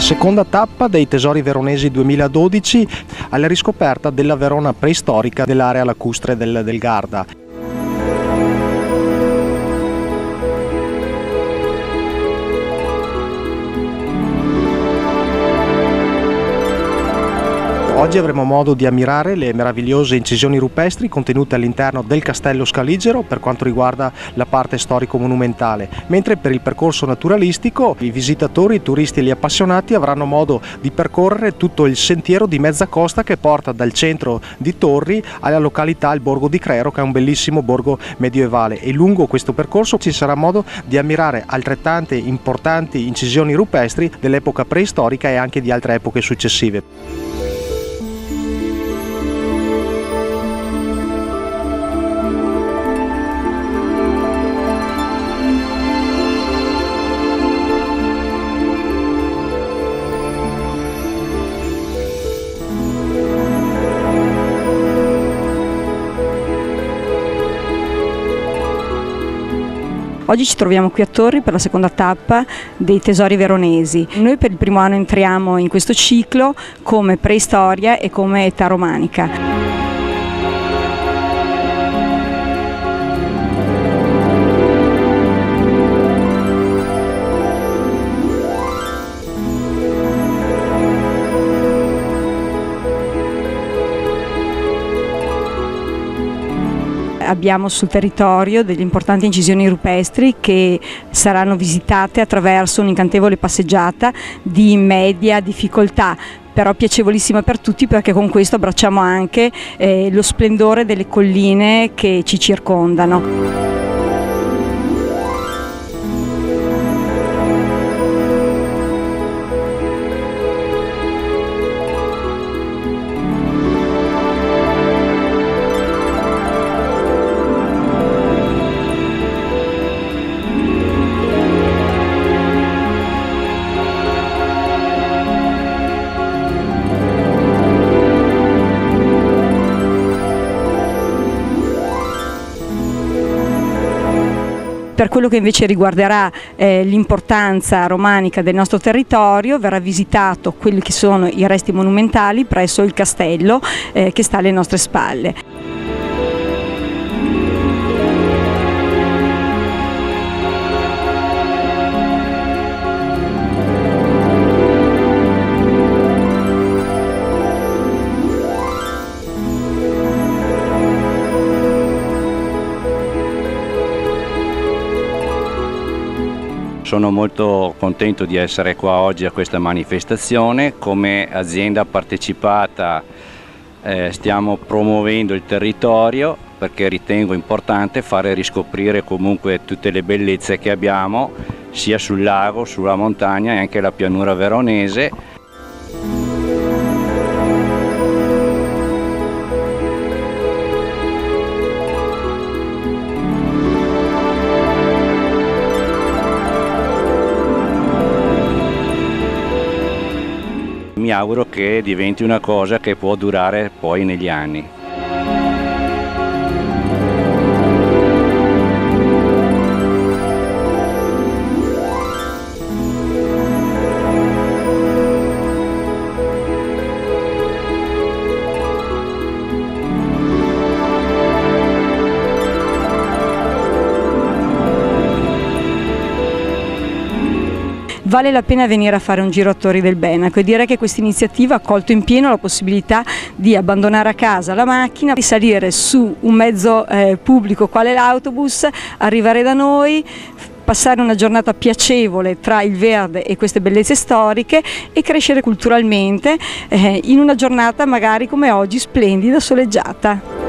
Seconda tappa dei Tesori Veronesi 2012 alla riscoperta della Verona preistorica dell'area lacustre del Garda. Oggi avremo modo di ammirare le meravigliose incisioni rupestri contenute all'interno del Castello Scaligero per quanto riguarda la parte storico-monumentale, mentre per il percorso naturalistico i visitatori, i turisti e gli appassionati avranno modo di percorrere tutto il sentiero di mezza costa che porta dal centro di Torri alla località il Borgo di Crero, che è un bellissimo borgo medievale, e lungo questo percorso ci sarà modo di ammirare altrettante importanti incisioni rupestri dell'epoca preistorica e anche di altre epoche successive. Oggi ci troviamo qui a Torri per la seconda tappa dei Tesori Veronesi. Noi per il primo anno entriamo in questo ciclo come preistoria e come età romanica. Abbiamo sul territorio delle importanti incisioni rupestri che saranno visitate attraverso un'incantevole passeggiata di media difficoltà, però piacevolissima per tutti, perché con questo abbracciamo anche lo splendore delle colline che ci circondano. Per quello che invece riguarderà l'importanza romanica del nostro territorio, verrà visitato quelli che sono i resti monumentali presso il castello che sta alle nostre spalle. Sono molto contento di essere qua oggi a questa manifestazione. Come azienda partecipata stiamo promuovendo il territorio, perché ritengo importante fare riscoprire comunque tutte le bellezze che abbiamo sia sul lago, sulla montagna e anche la pianura veronese. Mi auguro che diventi una cosa che può durare poi negli anni. Vale la pena venire a fare un giro a Torri del Benaco e direi che questa iniziativa ha colto in pieno la possibilità di abbandonare a casa la macchina, risalire su un mezzo pubblico quale l'autobus, arrivare da noi, passare una giornata piacevole tra il verde e queste bellezze storiche e crescere culturalmente in una giornata magari come oggi splendida, soleggiata.